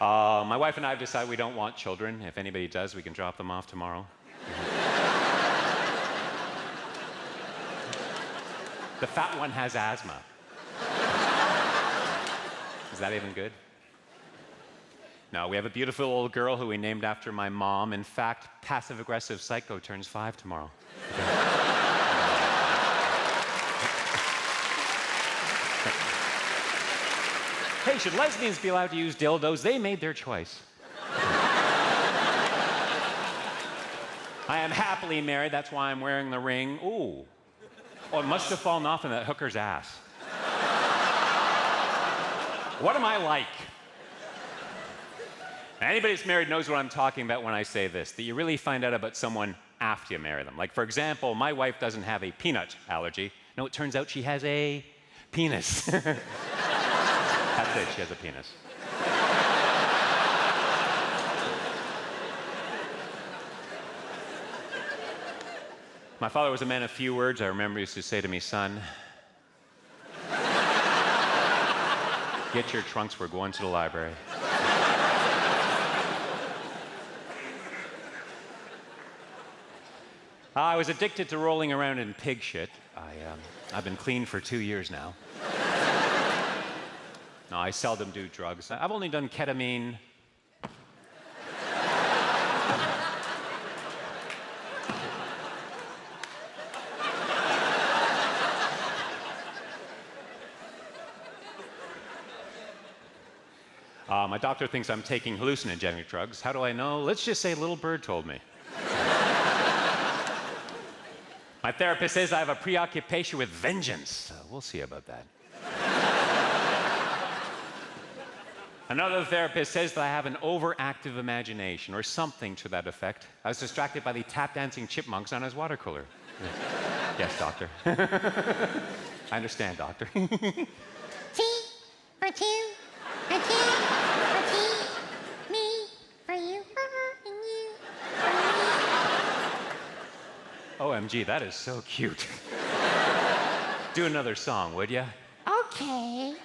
My wife and I have decided we don't want children. If anybody does, we can drop them off tomorrow. The fat one has asthma. Is that even good? No, we have a beautiful old girl who we named after my mom. In fact, passive-aggressive psycho turns 5 tomorrow. Hey, should lesbians be allowed to use dildos? They made their choice. I am happily married, that's why I'm wearing the ring. Ooh. Oh, it must have fallen off in that hooker's ass. What am I like? Anybody that's married knows what I'm talking about when I say this, that you really find out about someone after you marry them. Like, for example, my wife doesn't have a peanut allergy. No, it turns out she has a penis. That's it, she has a penis. My father was a man of few words. I remember he used to say to me, son, get your trunks, we're going to the library. I was addicted to rolling around in pig shit. I've been clean for 2 years now. No, I seldom do drugs. I've only done ketamine. My doctor thinks I'm taking hallucinogenic drugs. How do I know? Let's just say Little Bird told me. My therapist says I have a preoccupation with vengeance. We'll see about that. Another therapist says that I have an overactive imagination, or something to that effect. I was distracted by the tap-dancing chipmunks on his water cooler. Yes, doctor. I understand, doctor. T for two, a T for T, me for you, and you for me. OMG, that is so cute. Do another song, would ya? Okay.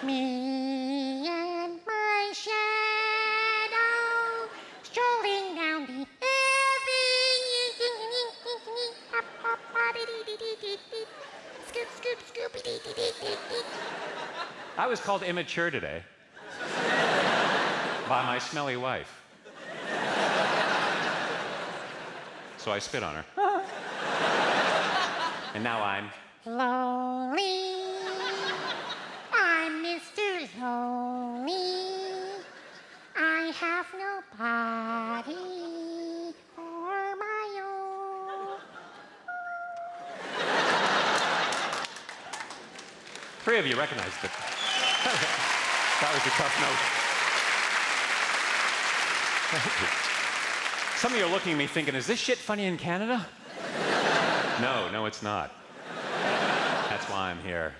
Me and my shadow strolling down the avenue. Scoop, scoop, scoopy-dee-dee-dee-dee-dee. I was called immature today by my smelly wife. So I spit on her. And now I'm Lonely. I'm Mr. Lonely. I have nobody for my own. 3 of you recognized it. That was a tough note. Some of you are looking at me thinking, is this shit funny in Canada? No, it's not. That's why I'm here.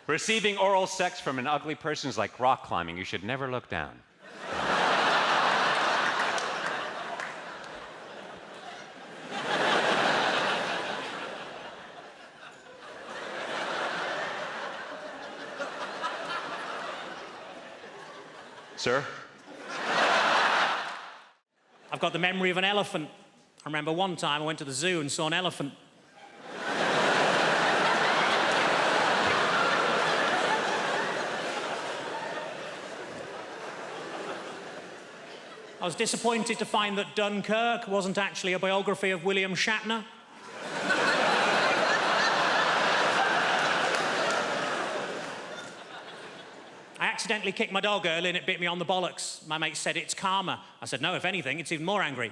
Receiving oral sex from an ugly person is like rock climbing. You should never look down. Sir? I've got the memory of an elephant. I remember one time I went to the zoo and saw an elephant. I was disappointed to find that Dunkirk wasn't actually a biography of William Shatner. I accidentally kicked my dog earlier and it bit me on the bollocks. My mate said it's karma. I said, no, if anything, it's even more angry.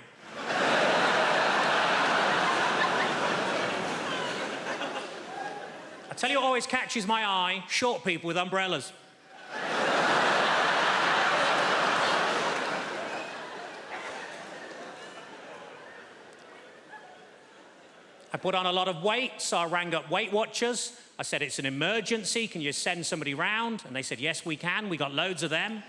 I tell you what always catches my eye, short people with umbrellas. I put on a lot of weight, so I rang up Weight Watchers. I said, it's an emergency, can you send somebody round? And they said, yes, we can, we got loads of them.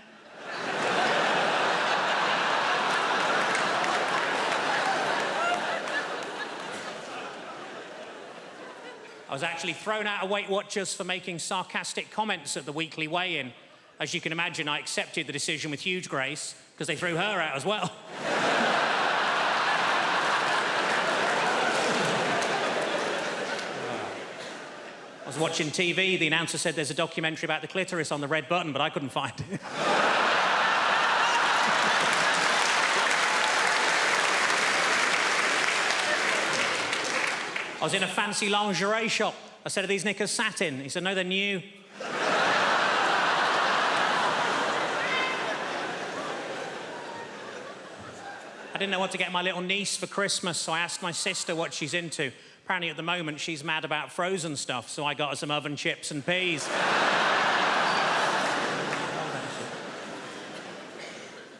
I was actually thrown out of Weight Watchers for making sarcastic comments at the weekly weigh-in. As you can imagine, I accepted the decision with huge grace because they threw her out as well. I was watching TV, the announcer said there's a documentary about the clitoris on the red button, but I couldn't find it. I was in a fancy lingerie shop. I said, are these knickers satin? He said, no, they're new. I didn't know what to get my little niece for Christmas, so I asked my sister what she's into. Apparently, at the moment, she's mad about frozen stuff, so I got her some oven chips and peas.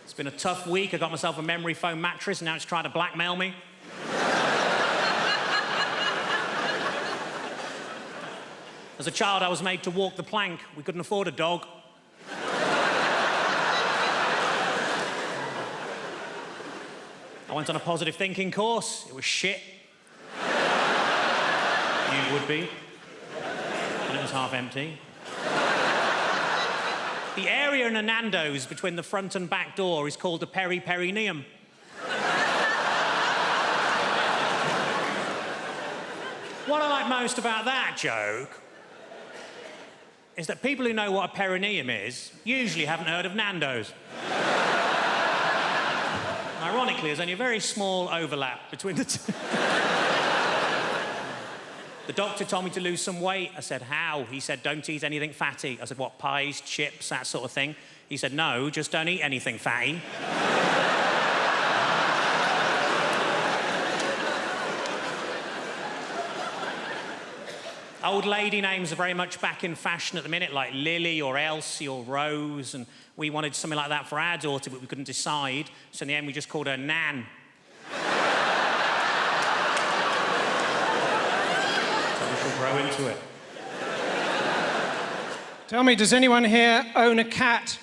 It's been a tough week. I got myself a memory foam mattress, and now it's trying to blackmail me. As a child, I was made to walk the plank. We couldn't afford a dog. I went on a positive thinking course. It was shit. You would be. And it was half empty. The area in a Nando's between the front and back door is called the peri-perineum. What I like most about that joke is that people who know what a perineum is usually haven't heard of Nando's. Ironically, there's only a very small overlap between the two. The doctor told me to lose some weight. I said, how? He said, don't eat anything fatty. I said, what, pies, chips, that sort of thing? He said, no, just don't eat anything fatty. Old lady names are very much back in fashion at the minute, like Lily or Elsie or Rose, and we wanted something like that for our daughter, but we couldn't decide, so in the end we just called her Nan. So we shall grow into it. Tell me, does anyone here own a cat?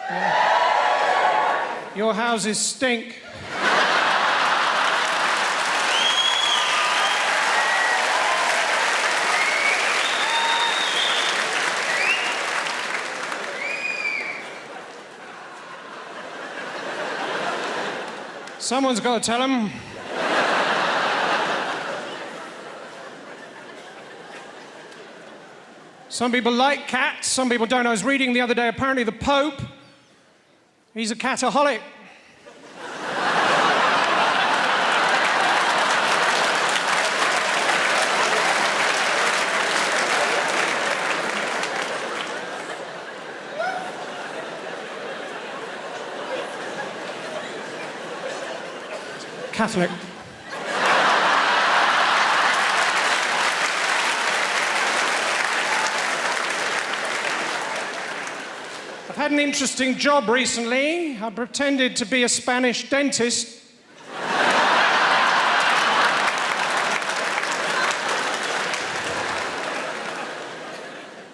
Yeah. Your houses stink. Someone's got to tell them. Some people like cats, some people don't. I was reading the other day, apparently the Pope, he's a cataholic. Catholic. I've had an interesting job recently. I pretended to be a Spanish dentist.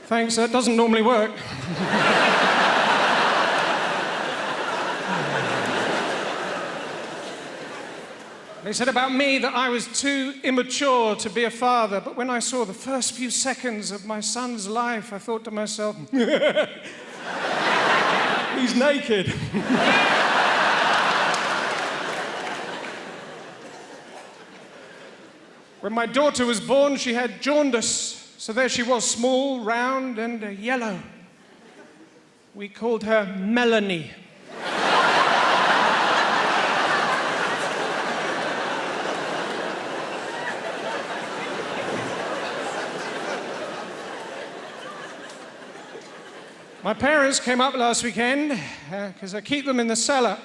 Thanks, that doesn't normally work. They said about me that I was too immature to be a father, but when I saw the first few seconds of my son's life, I thought to myself, he's naked. When my daughter was born, she had jaundice, so there she was, small, round, and yellow. We called her Melanie. My parents came up last weekend, because I keep them in the cellar.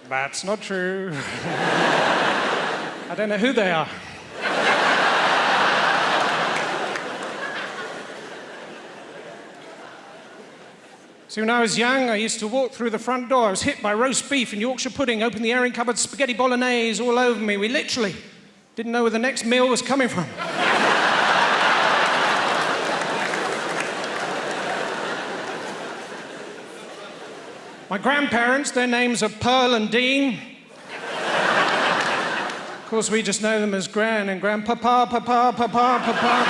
That's not true. I don't know who they are. So when I was young, I used to walk through the front door. I was hit by roast beef and Yorkshire pudding, opened the airing cupboard, spaghetti bolognese all over me. We literally didn't know where the next meal was coming from. My grandparents, their names are Pearl and Dean. Of Of course, we just know them as Gran and Grandpapa, Papa, Papa, Papa, Papa.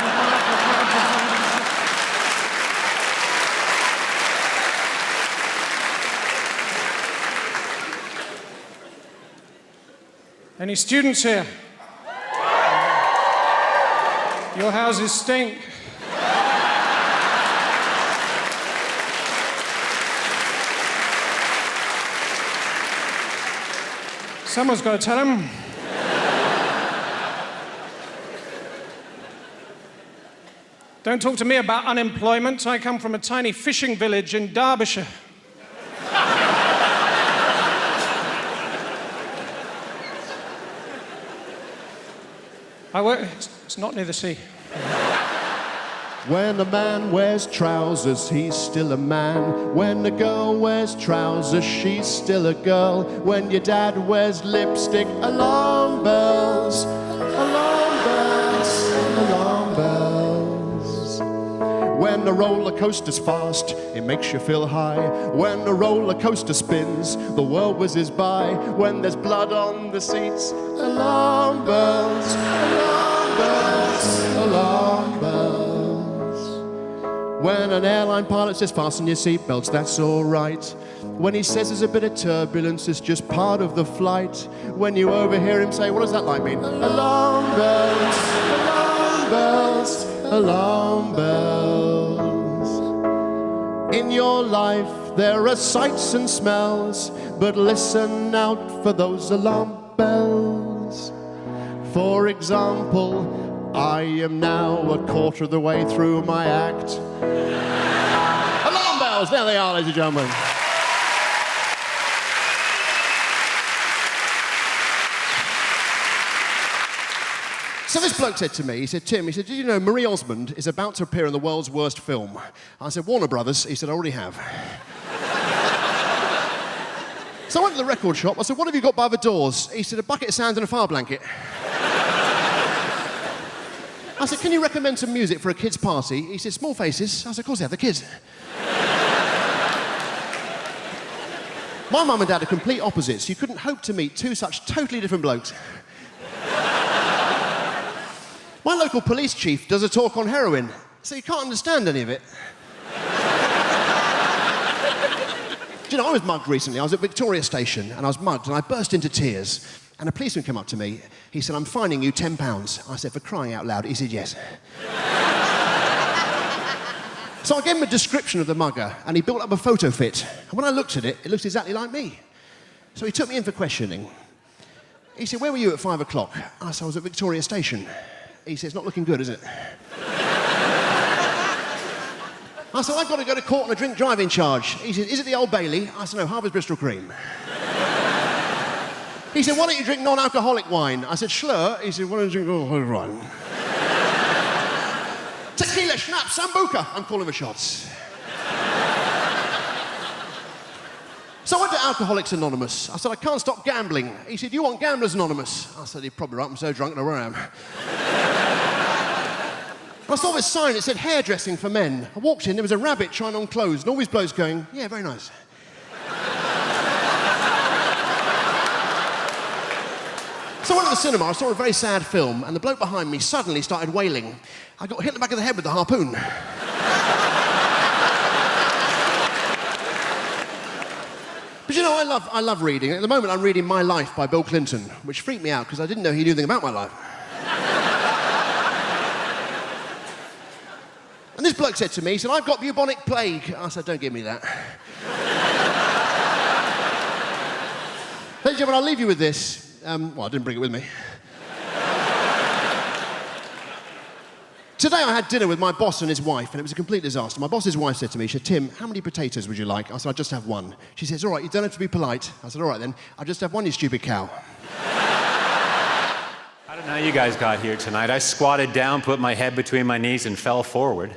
Any students here? Your houses stink. Someone's got to tell them. Don't talk to me about unemployment. I come from a tiny fishing village in Derbyshire. It's not near the sea. When a man wears trousers, he's still a man. When a girl wears trousers, she's still a girl. When your dad wears lipstick, alarm bells, alarm bells, alarm bells. When the roller coaster's fast, it makes you feel high. When the roller coaster spins, the world whizzes by. When there's blood on the seats, alarm bells, alarm bells, alarm bells. When an airline pilot says fasten your seatbelts, that's all right. When he says there's a bit of turbulence, it's just part of the flight. When you overhear him say, what does that line mean? Alarm bells, alarm bells, alarm bells. In your life there are sights and smells, but listen out for those alarm bells. For example, I am now a quarter of the way through my act. Alarm bells, there they are, ladies and gentlemen. So this bloke said to me, he said, Tim, he said, did you know Marie Osmond is about to appear in the world's worst film? I said, Warner Brothers. He said, I already have. So I went to the record shop. I said, what have you got by the doors? He said, a bucket of sand and a fire blanket. I said, can you recommend some music for a kid's party? He said, Small Faces. I said, of course they have, the kids. My mum and dad are complete opposites. You couldn't hope to meet two such totally different blokes. My local police chief does a talk on heroin, so you can't understand any of it. Do you know, I was mugged recently. I was at Victoria Station, and I was mugged, and I burst into tears. And a policeman came up to me. He said, I'm fining you £10. I said, for crying out loud. He said, yes. So I gave him a description of the mugger, and he built up a photo fit. And when I looked at it, it looked exactly like me. So he took me in for questioning. He said, where were you at 5 o'clock? I said, I was at Victoria Station. He said, it's not looking good, is it? I said, I've got to go to court on a drink driving charge. He said, is it the Old Bailey? I said, no, Harvard's Bristol Cream. He said, why don't you drink non-alcoholic wine? I said, Schlur. He said, why don't you drink alcoholic wine? Tequila, schnapps, sambuca. I'm calling the shots. So I went to Alcoholics Anonymous. I said, I can't stop gambling. He said, you want Gamblers Anonymous? I said, you're probably right, I'm so drunk, I know where I am. I saw this sign, it said hairdressing for men. I walked in, there was a rabbit trying on clothes, and all these blokes going, yeah, very nice. So I went to the cinema, I saw a very sad film, and the bloke behind me suddenly started wailing. I got hit in the back of the head with the harpoon. But you know, I love reading. At the moment, I'm reading My Life by Bill Clinton, which freaked me out because I didn't know he knew anything about my life. And this bloke said to me, he said, I've got bubonic plague. I said, don't give me that. Ladies and gentlemen, I'll leave you with this. Well, I didn't bring it with me. Today I had dinner with my boss and his wife, and it was a complete disaster. My boss's wife said to me, she said, Tim, how many potatoes would you like? I said, I'd just have one. She says, all right, you don't have to be polite. I said, all right then, I'll just have one, you stupid cow. I don't know how you guys got here tonight. I squatted down, put my head between my knees, and fell forward.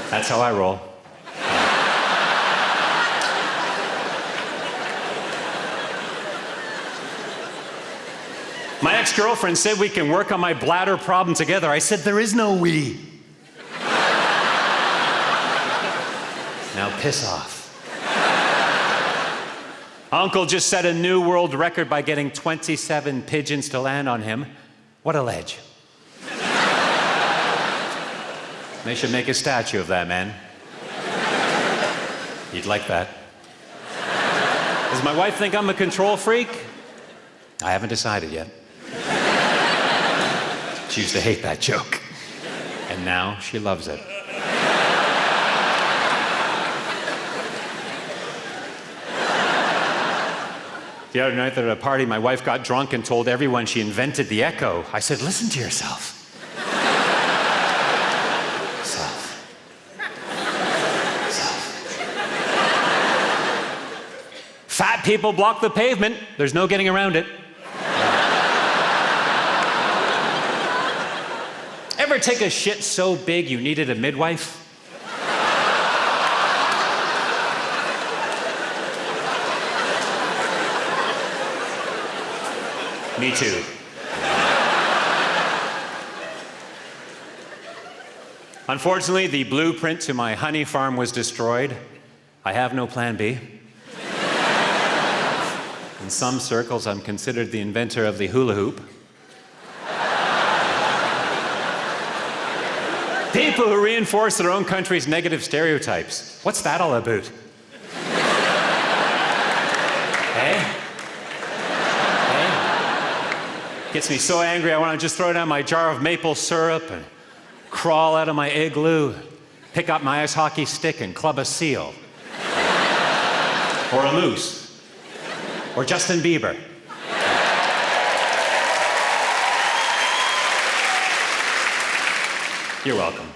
That's how I roll. My ex-girlfriend said we can work on my bladder problem together. I said, there is no we. Now piss off. Uncle just set a new world record by getting 27 pigeons to land on him. What a ledge. They should make a statue of that man. He'd like that. Does my wife think I'm a control freak? I haven't decided yet. She used to hate that joke. And now she loves it. The other night at a party, my wife got drunk and told everyone she invented the echo. I said, listen to yourself. Self. Fat people block the pavement. There's no getting around it. Ever take a shit so big you needed a midwife? Me too. Unfortunately, the blueprint to my honey farm was destroyed. I have no plan B. In some circles, I'm considered the inventor of the hula hoop. People who reinforce their own country's negative stereotypes. What's that all about? Hey? Gets me so angry I want to just throw down my jar of maple syrup and crawl out of my igloo, pick up my ice hockey stick and club a seal. Or a moose. Or Justin Bieber. You're welcome.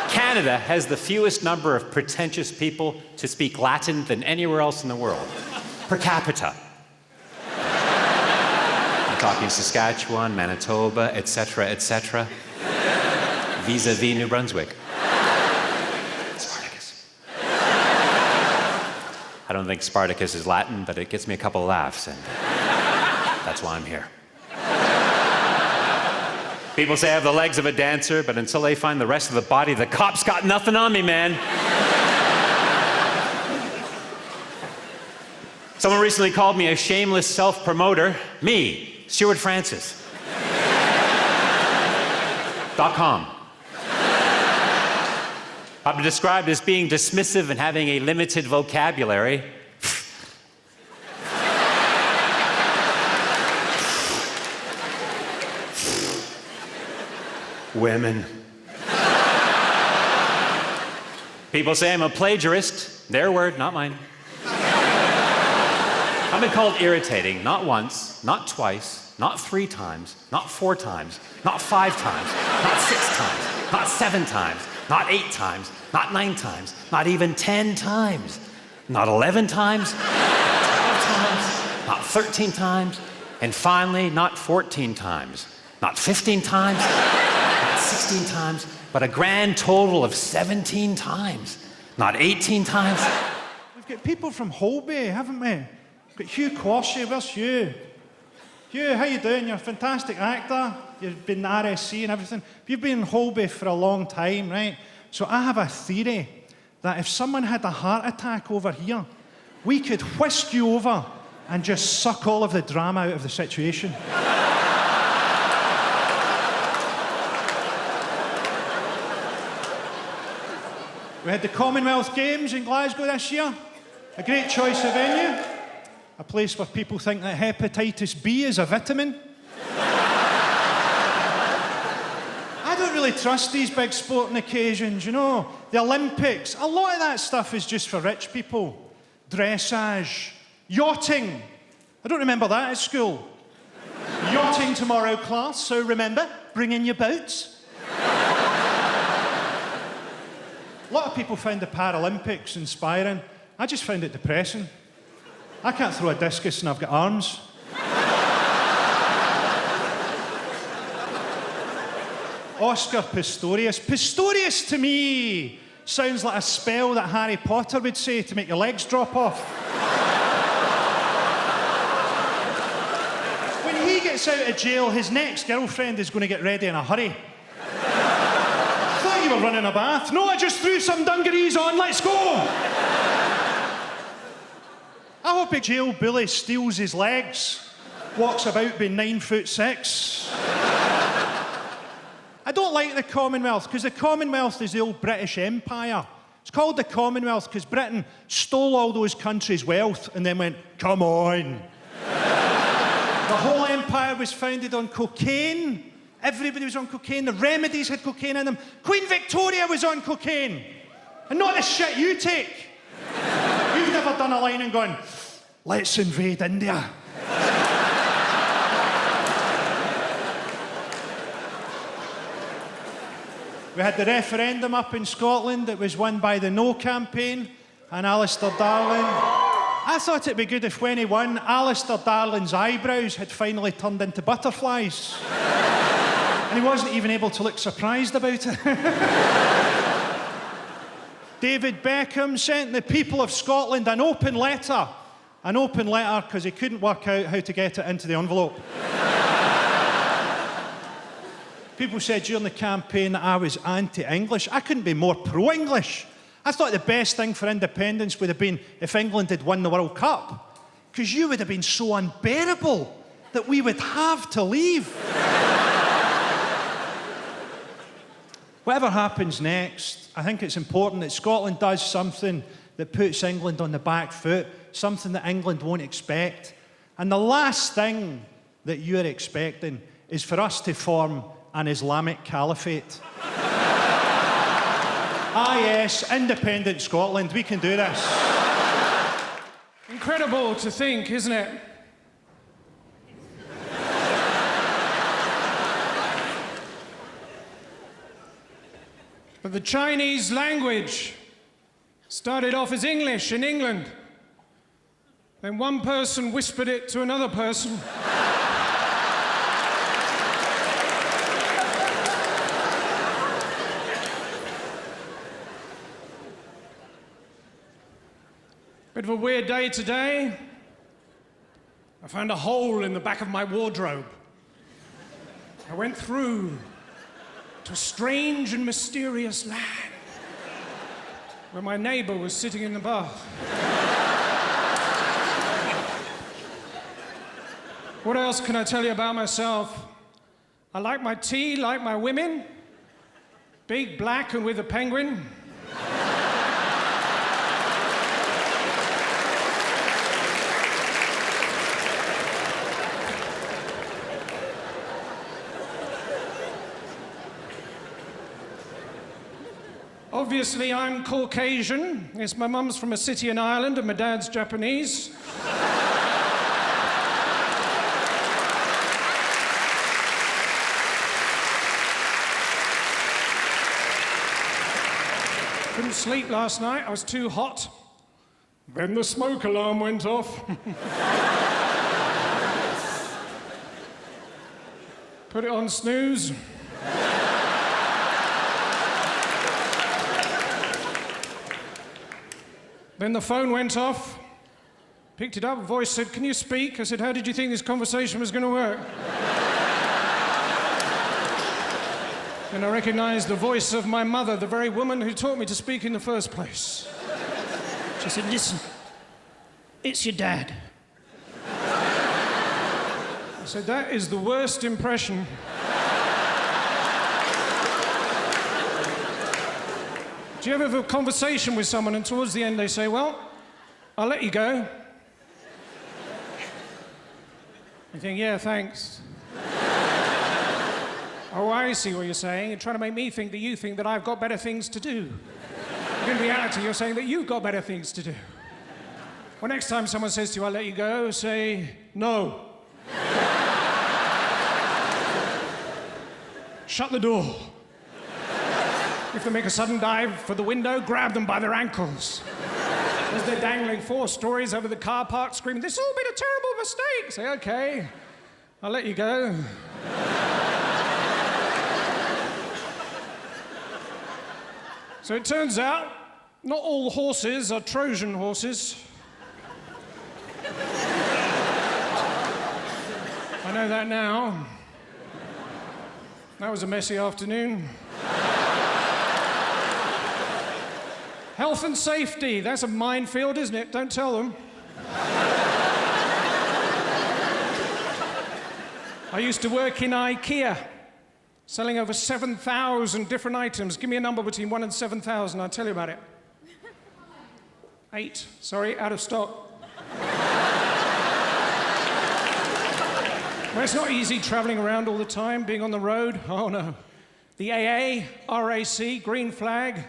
Canada has the fewest number of pretentious people to speak Latin than anywhere else in the world, per capita. Talking Saskatchewan, Manitoba, etc., etc. Vis-a-vis New Brunswick. Spartacus. I don't think Spartacus is Latin, but it gets me a couple laughs, and that's why I'm here. People say I have the legs of a dancer, but until they find the rest of the body, the cops got nothing on me, man. Someone recently called me a shameless self-promoter. Me. Stewart Francis. .com. I've been described as being dismissive and having a limited vocabulary. Women. People say I'm a plagiarist. Their word, not mine. I've been called irritating, not once, not twice, not 3 times, not 4 times, not 5 times, not 6 times, not 7 times, not 8 times, not 9 times, not even 10 times, not 11 times, not 12 times, not 13 times, and finally, not 14 times, not 15 times, not 16 times, but a grand total of 17 times, not 18 times. We've got people from Holby, haven't we? We've got Hugh Quashie. Where's Hugh? Hugh, how you doing? You're a fantastic actor. You've been in RSC and everything. You've been in Holby for a long time, right? So I have a theory that if someone had a heart attack over here, we could whisk you over and just suck all of the drama out of the situation. We had the Commonwealth Games in Glasgow this year. A great choice of venue. A place where people think that hepatitis B is a vitamin. I don't really trust these big sporting occasions, you know. The Olympics, a lot of that stuff is just for rich people. Dressage, yachting. I don't remember that at school. Yachting tomorrow, class, so remember, bring in your boats. A lot of people found the Paralympics inspiring. I just found it depressing. I can't throw a discus and I've got arms. Oscar Pistorius. Pistorius to me sounds like a spell that Harry Potter would say to make your legs drop off. When he gets out of jail, his next girlfriend is going to get ready in a hurry. I thought you were running a bath. No, I just threw some dungarees on. Let's go. I hope a jail bully steals his legs, walks about being 9'6". I don't like the Commonwealth, because the Commonwealth is the old British Empire. It's called the Commonwealth because Britain stole all those countries' wealth and then went, come on. The whole empire was founded on cocaine. Everybody was on cocaine. The remedies had cocaine in them. Queen Victoria was on cocaine. And not the shit you take. You've never done a line and gone, let's invade India. We had the referendum up in Scotland that was won by the No campaign and Alistair Darling. I thought it'd be good if when he won, Alistair Darling's eyebrows had finally turned into butterflies. And he wasn't even able to look surprised about it. David Beckham sent the people of Scotland an open letter. An open letter because he couldn't work out how to get it into the envelope. People said during the campaign that I was anti-English. I couldn't be more pro-English. I thought the best thing for independence would have been if England had won the World Cup, because you would have been so unbearable that we would have to leave. Whatever happens next, I think it's important that Scotland does something that puts England on the back foot, something that England won't expect. And the last thing that you're expecting is for us to form an Islamic caliphate. Ah yes, independent Scotland, we can do this. Incredible to think, isn't it? But the Chinese language started off as English in England. Then one person whispered it to another person. Bit of a weird day today. I found a hole in the back of my wardrobe. I went through to a strange and mysterious land where my neighbor was sitting in the bath. What else can I tell you about myself? I like my tea, like my women. Big, black, and with a penguin. Obviously, I'm Caucasian. Yes, my mum's from a city in Ireland and my dad's Japanese. Couldn't sleep last night, I was too hot. Then the smoke alarm went off. Put it on snooze. Then the phone went off. Picked it up, a voice said, "Can you speak?" I said, "How did you think this conversation was going to work?" And I recognized the voice of my mother, the very woman who taught me to speak in the first place. She said, "Listen, it's your dad." I said, "That is the worst impression." Do you ever have a conversation with someone and towards the end they say, "Well, I'll let you go"? You think, "Yeah, thanks." "Oh, I see what you're saying. You're trying to make me think that you think that I've got better things to do." In reality, you're saying that you've got better things to do. Well, next time someone says to you, "I'll let you go," say, "No." Shut the door. If they make a sudden dive for the window, grab them by their ankles. As they're dangling 4 stories over the car park, screaming, "This has all been a terrible mistake." Say, "Okay, I'll let you go." So it turns out, not all horses are Trojan horses. I know that now. That was a messy afternoon. Health and safety, that's a minefield, isn't it? Don't tell them. I used to work in IKEA, selling over 7,000 different items. Give me a number between 1 and 7,000, I'll tell you about it. 8. Sorry, out of stock. Well, it's not easy traveling around all the time, being on the road. Oh, no. The AA, RAC, green flag.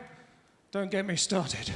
Don't get me started.